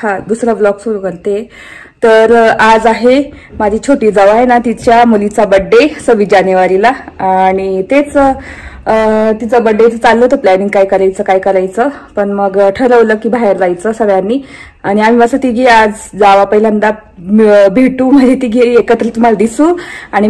हा दुसरा ब्लॉग सुरू करते। तर आज आहे माझी छोटी जाऊ आहे ना, तिच्या मुलीचा बर्थडे 26 जानेवारीला आणि तेच तिचा बर्थडेचं चाललं होतं प्लॅनिंग काय करायचं पण मग ठरवलं की बाहेर जायचं सगळ्यांनी आणि आम्ही मस्त तिघी आज जावा पहिल्यांदा भेटू, म्हणजे तिघी एकत्र तुम्हाला दिसू आणि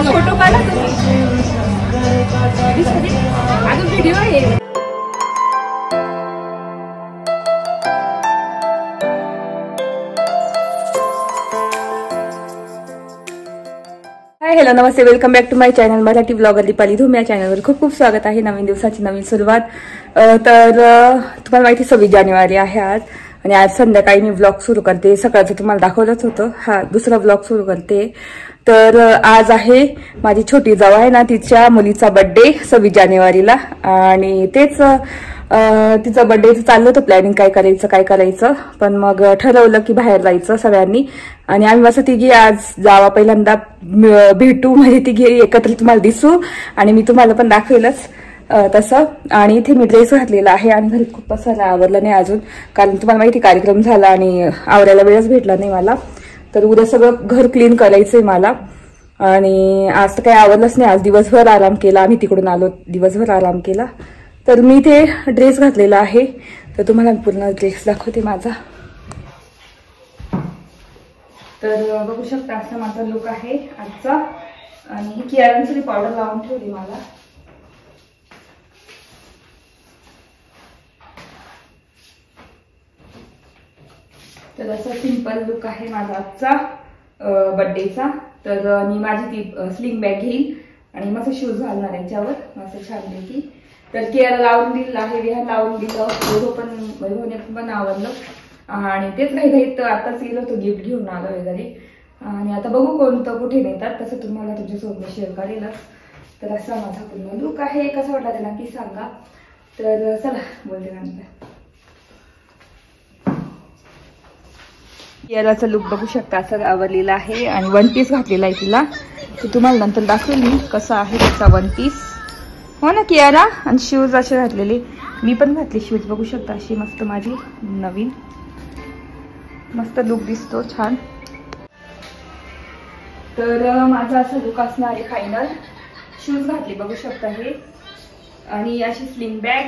फोटो काढा अजून व्हिडिओ आहे। हाय हॅलो नमस्ते, welcome back to my channel Marathi blogger Deepali Dhoom. या चॅनलवर खूप खूप स्वागत आहे। नवीन दिवसाची नवीन सुरुवात। तर तुम्हाला माहिती 26 जानेवारी आहे आज आणि आज संध्याकाळी मी ब्लॉग सुरू करते। सकाळचं तुम्हाला दाखवलंच होतं, हा दुसरा ब्लॉग सुरू करते। तर आज आहे माझी छोटी जाऊ आहे ना, तिच्या मुलीचा बर्थडे 26 जानेवारीला आणि तेच तिचा बर्थडेचं चाललं होतं प्लॅनिंग काय करायचं पण मग ठरवलं की बाहेर जायचं सगळ्यांनी आणि आम्ही मस्त तिघी आज जावा पहिल्यांदा भेटू, म्हणजे तिघी एकत्र तुम्हाला दिसू आणि मी तुम्हाला पण दाखवेलच तसं। आणि इथे मी ड्रेस घातलेला आहे आणि घरी खूप असं आवरलं नाही अजून, कारण तुम्हाला माहिती कार्यक्रम झाला आणि आवरायला वेळच भेटला नाही मला। तर उद्या सगळं घर क्लीन करायचंय मला आणि आज तर काही आवरलंच नाही। आज दिवसभर आराम केला, आम्ही तिकडून आलो दिवसभर आराम केला। तर मी ते ड्रेस घातलेला आहे, तर तुम्हाला पूर्ण ड्रेस दाखवते माझा। तर बघू शकता असा माझा लुक आहे आजचा आणि ही कियारांची पावडर लावून ठेवली मला। तर असा सिंपल लुक आहे माझा आजचा बर्थडेचा। तर मी माझी ती स्लिंग बॅग घेईल आणि मस्त शूज घालणार याच्यावर मस्त छानपैकी। तर केअर लावून दिलं आहे, विहान लावून दिलं, वैभवने पण आवडलं आणि तेच घाईघाईत आताच गेलो होतो गिफ्ट घेऊन आलो वगैरे आणि आता बघू कोणतं कुठे नेतात, तसं तुम्हाला तुमच्यासोबत शेअर करेलच। तर असा माझा पूर्ण लुक आहे, कसा वाटला ते नक्की सांगा। तर चला बोलते नंतर। केअराचा लुक बघू शकता असं आवडलेला आहे आणि वन पीस घातलेला आहे तिला, ते तुम्हाला नंतर दाखवेल मी कसा आहे त्याचा वन पीस। हो ना कियारा, आणि शूज असे घातलेले, मी पण घातले शूज बघू शकता अशी मस्त माझी नवीन, मस्त लुक दिसतो छान। तर माझा असं लुक असणार आहे फायनल। शूज घातले बघू शकता हे आणि अशी स्लिंग बॅग,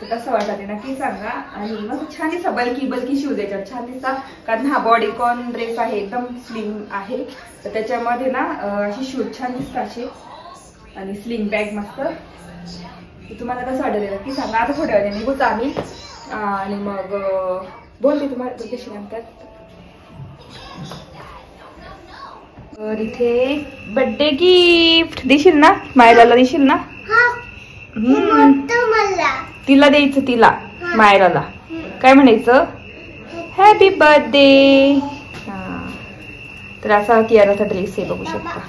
तर कसं वाटतं ते नक्की सांगा। आणि मग छान दिसता बल्की शूज याच्यावर छान दिसता, कारण हा बॉडीकॉन ड्रेस आहे, एकदम स्लिम आहे, तर त्याच्यामध्ये ना अशी शूज छान दिसतात असे आणि स्लिंग बॅग मस्त। तुम्हाला कसं वाटतं ते नक्की सांगा। आता थोड्या वेळाने निघूच आम्ही आणि मग बोलते तुम्हाला तुमच्याशी नंतर। तर इथे बर्थडे गिफ्ट देशील ना, मायराला देशील ना? तिला द्यायचं, तिला मायराला काय म्हणायचं, हॅपी बर्थडे। तर असा कियाराचा ड्रेस आहे बघू शकता।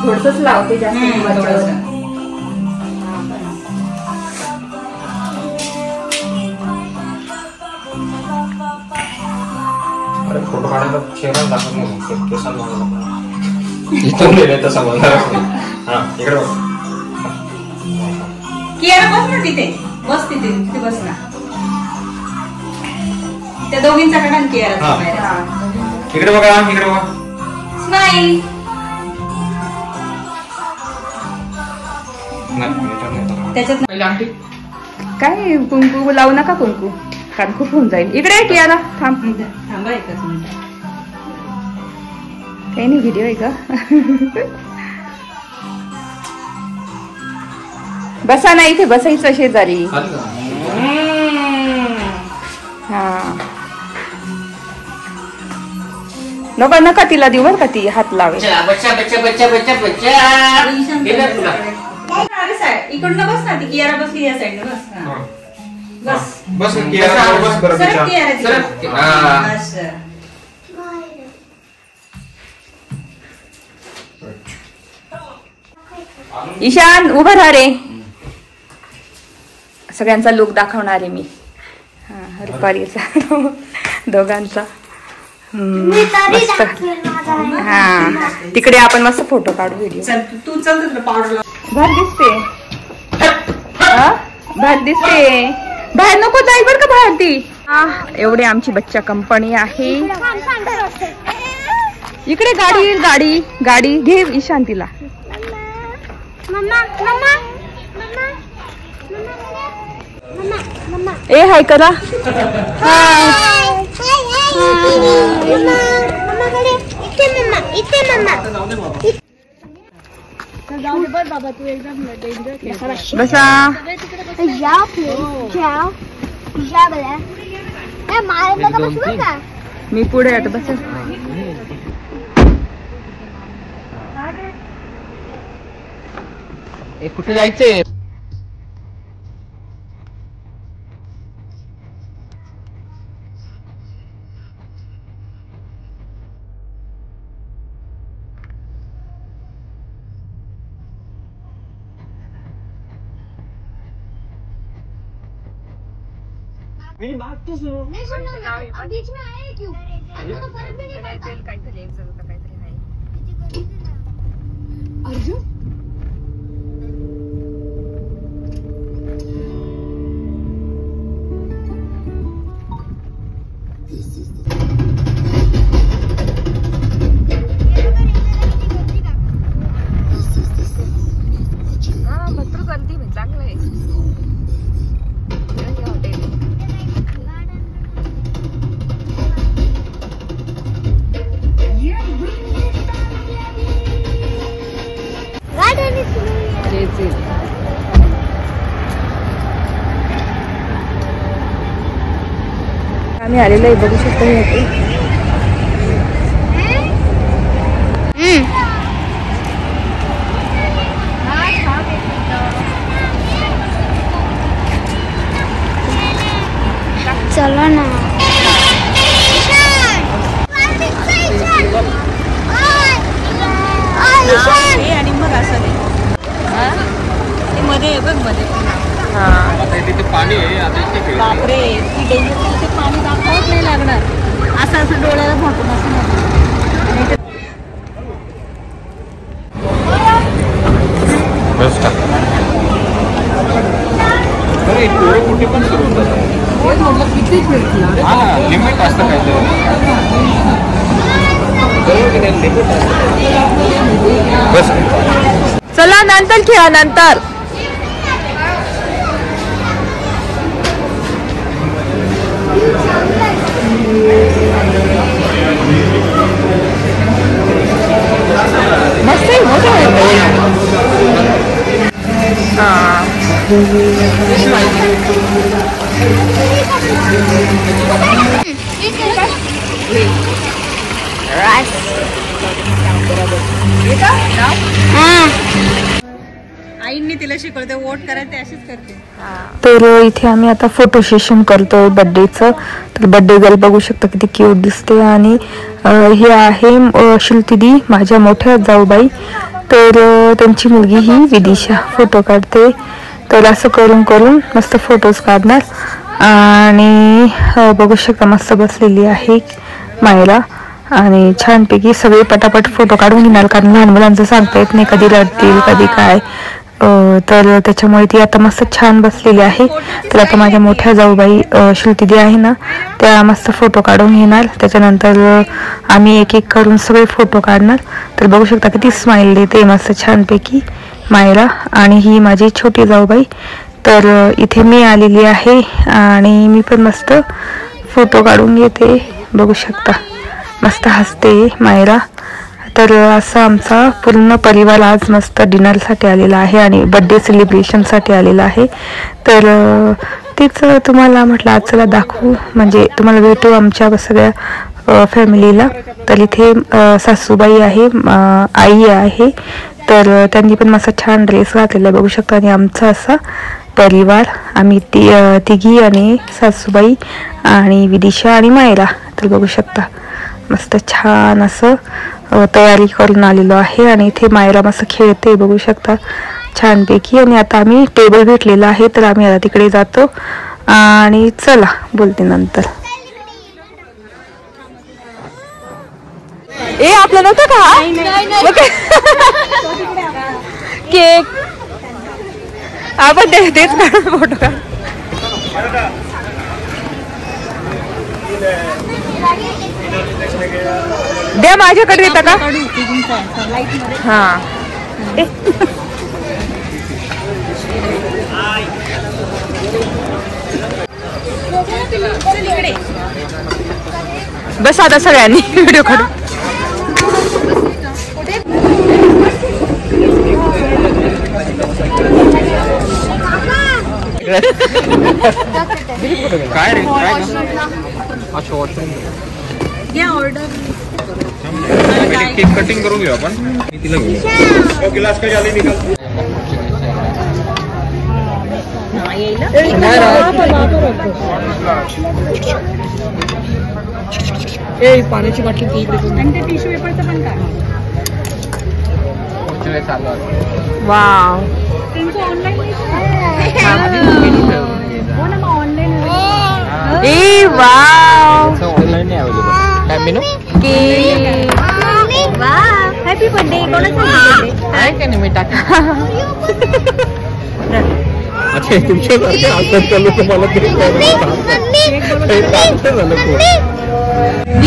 थोडसच लावते जास्त फोटो काढायला चेहरा दाखवत नाही, केसाला तसा बोलणार हा इकडे बघ कियारा बस ना तिथे, बस तिथे बस ना, त्या दोघींचा काढा कियारा इकडे बघा, इकडे बघा स्माईल। त्याच्यात पहिले आंटी काय कुंकू लावू नका, कुंकू कारण खूप होऊन जाईल। इकडे कियारा थांब, थांबा एकच मिनिट, काही नाही व्हिडिओ आहे का? बसा ना इथे बसायचं शेजारी. हा नका नका तिला देऊ बरं का ती हात लावे. इकडनं बस ना ती कियारा बसली या साईडने बस. बस बस कियारा बस बरं सरक कियारा सरक. ईशान उभं राहा रे. सगळ्यांचा लुक दाखवणार आहे मी. हा रुपालीचा दोघांचा मस्त. हा तिकडे आपण मस्त फोटो काढू व्हिडिओ. तू चल पावडर भारी दिसते. भारी दिसते. बाहेर नको जाईल बरं का बाहेर ती. एवढी आमची बच्चा कंपनी आहे. इकडे गाडी गाडी गाडी घे ईशान तिला. ए हाय करा. बसा. मी पुढे आता बस. कुठे जायचंय. मेरी बात तो सुनो. बीच में आए क्यों? तो फर्क भी नहीं पड़ता. अर्जुन भरपूर गर्दी म्हणजे चांगलं आहे. आम्ही आलेलो आहे बघू शकतो. चलो ना. आणि मग असं नाही मध्ये बघ मध्ये. तिथे पाणी आहे आता इथे. बापरे ती डेंजर. ते पाणी दाखवत नाही लागणार. असं असं डोळ्याला झाकून असं बस का. कुठे पण सुरू होतात. लिमिट असतं काहीतरी. बस चला नंतर खेळा नंतर. मस्त आहे. मोठं आहे. आईंनी तिला शिकवते वोट करायचे अशीच करते. तर इथे आम्ही आता फोटो सेशन करतोय बर्थडेचं. तर बर्थडे गर्ल बघू शकता किती क्यूट दिसते. आणि हे आहे शिल्पीदी माझ्या मोठ्या जाऊबाई. तर त्यांची मुलगी ही विदिशा फोटो काढते. तर असं करून करून मस्त फोटोज काढणार. आणि बघू शकता मस्त बसलेली आहे मायरा. आणि छानपैकी सगळे पटापट फोटो काढून घेणार. कारण लहान मुलांचं सांगता येत नाही कधी रडतील कधी काय. तर त्याच्यामुळे ती आता मस्त छान बसलेली आहे. तर आता माझ्या मोठ्या जाऊबाई शिल्पीदी आहे ना त्या मस्त फोटो काढून घेणार. त्याच्यानंतर आम्ही एक एक करून सगळे फोटो काढणार. तर बघू शकता किती स्माइल देते मस्त छानपैकी मायरा. आणि ही माझी छोटी जाऊबाई. तर इथे मी आलेली आहे आणि मी पण मस्त फोटो काढून घेते. बघू शकता मस्त हसते मायरा. तर असा आमचा पूर्ण परिवार आज मस्त डिनरसाठी आलेला आहे आणि बड्डे सेलिब्रेशनसाठी आलेला आहे. तर तेच तुम्हाला म्हटलं आज चला दाखवू, म्हणजे तुम्हाला भेटू आमच्या सगळ्या फॅमिलीला. तर इथे सासूबाई आहे, आई आहे, तर त्यांनी पण मस्त छान ड्रेस घातलेला बघू शकता. आणि आमचा असा परिवार, आम्ही तिघी आणि सासूबाई आणि विदिशा आणि मायरा. तर बघू शकता मस्त छान असं तयारी करून आलेलो आहे. आणि इथे मायरा मस्त खेळते बघू शकता छानपैकी. आणि आता आम्ही टेबल भेटलेला आहे, तर आम्ही आता तिकडे जातो आणि चला बोलते नंतर. ए आपलं नव्हतं का केक? आपण तेच काढून फोटो का. द्या माझ्याकडे येतं का? हा बस आता सगळ्यांनी व्हिडिओ काढू. काय रे काय अच्छा वॉशरूम घ्या ऑर्डर. केक कटिंग करून घेऊ आपण. मी तिला घेऊ गिलास का जाली निकाल. ए पाण्याची बाटली ती इकडे. आणि ते टिश्यू पेपरचं पण काय? वाव त्यांचं ऑनलाईन हो ना, मग ऑनलाईन. ए वाव ऑनलाईन नाही अवेलेबल. काय मेनू हॅपी बर्थडे. कोणाचा आहे का नाही मी टाक. अच्छा तुमच्यासारखे असं चालू तुम्हाला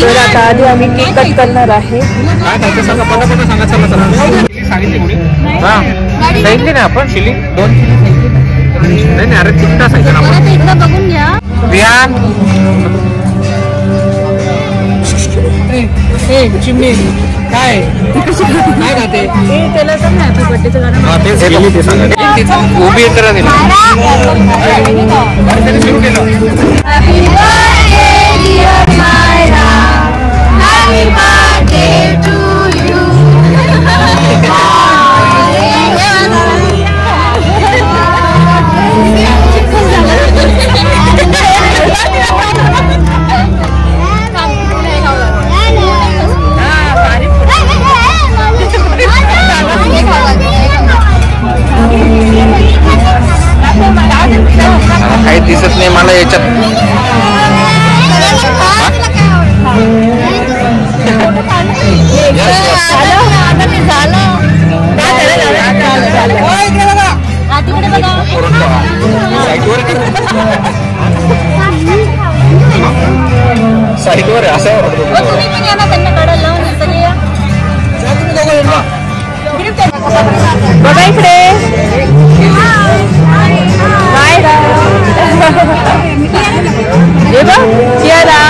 तर आता आधी आम्ही केक कट करणार आहे. काय खायचं सांगा पटापट सांगा. चला चला सांगितली कुणी? हा सांगितली ना आपण चिली 2 नाही अरे तिखटा सांगितलं ना आपण. एकदा बघून घ्या. बियान चिमणी काय काय खाते त्याला तर हॅपी बर्थडेचं गाणं. ते सांगा उभी तर सुरू केलं. काही दिसत नाही मला याच्यात. साईटवर असं बघा इकडे ये बघ चियारा.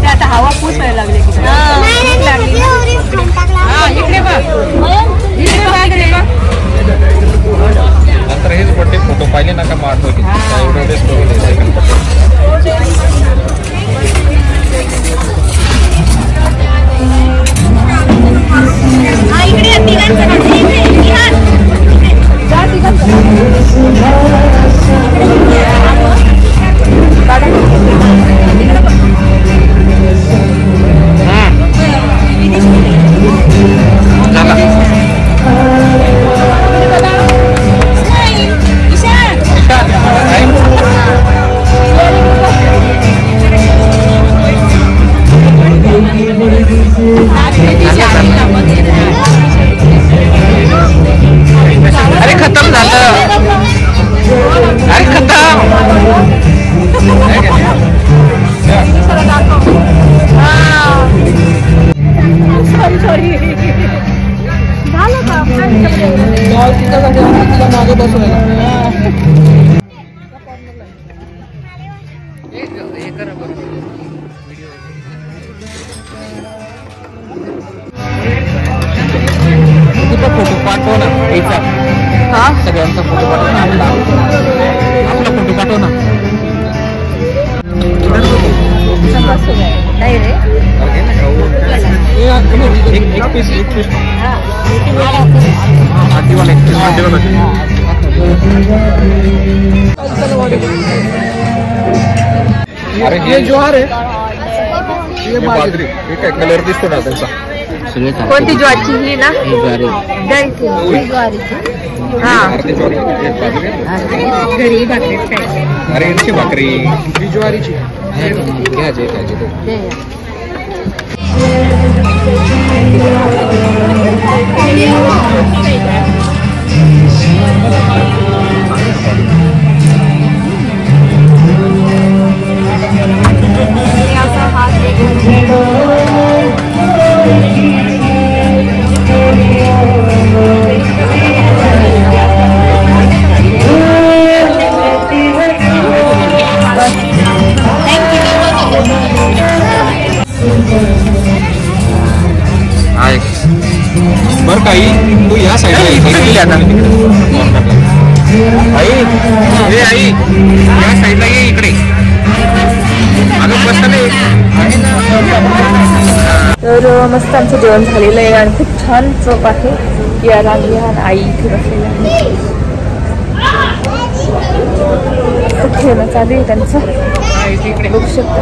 आता हवा पुसायला लागली. इकडे नंतर हेच बड्डे फोटो पाहिले ना का मार्ट होती अरे खतम झालं. अरे खतम. सॉरी झालं का? मागे बसवायला फोटो पाठव ना याचा. हा सगळ्यांचा फोटो पाठव ना. आपला फोटो पाठव ना. नाही रे एक पीस आधीवाला एक पीस अरे हे ज्वार आहे. हे बाजरी. हे काय कलर दिसतो ना त्यांचा. कोणती ज्वारीची ही ना ज्वारीची हा घरी भाकरी अरे यांची भाकरी ही ज्वारीची घ्यायचे बर काही तू या साईडला आई या साईडला ये इकडे. तर मस्त आमचं जेवण झालेलं आहे आणि खूप छान चव आहे. या लागली आणि आई इथे बसलेली आहे. खूप खेळणं चालू आहे त्यांचं बघू शकता.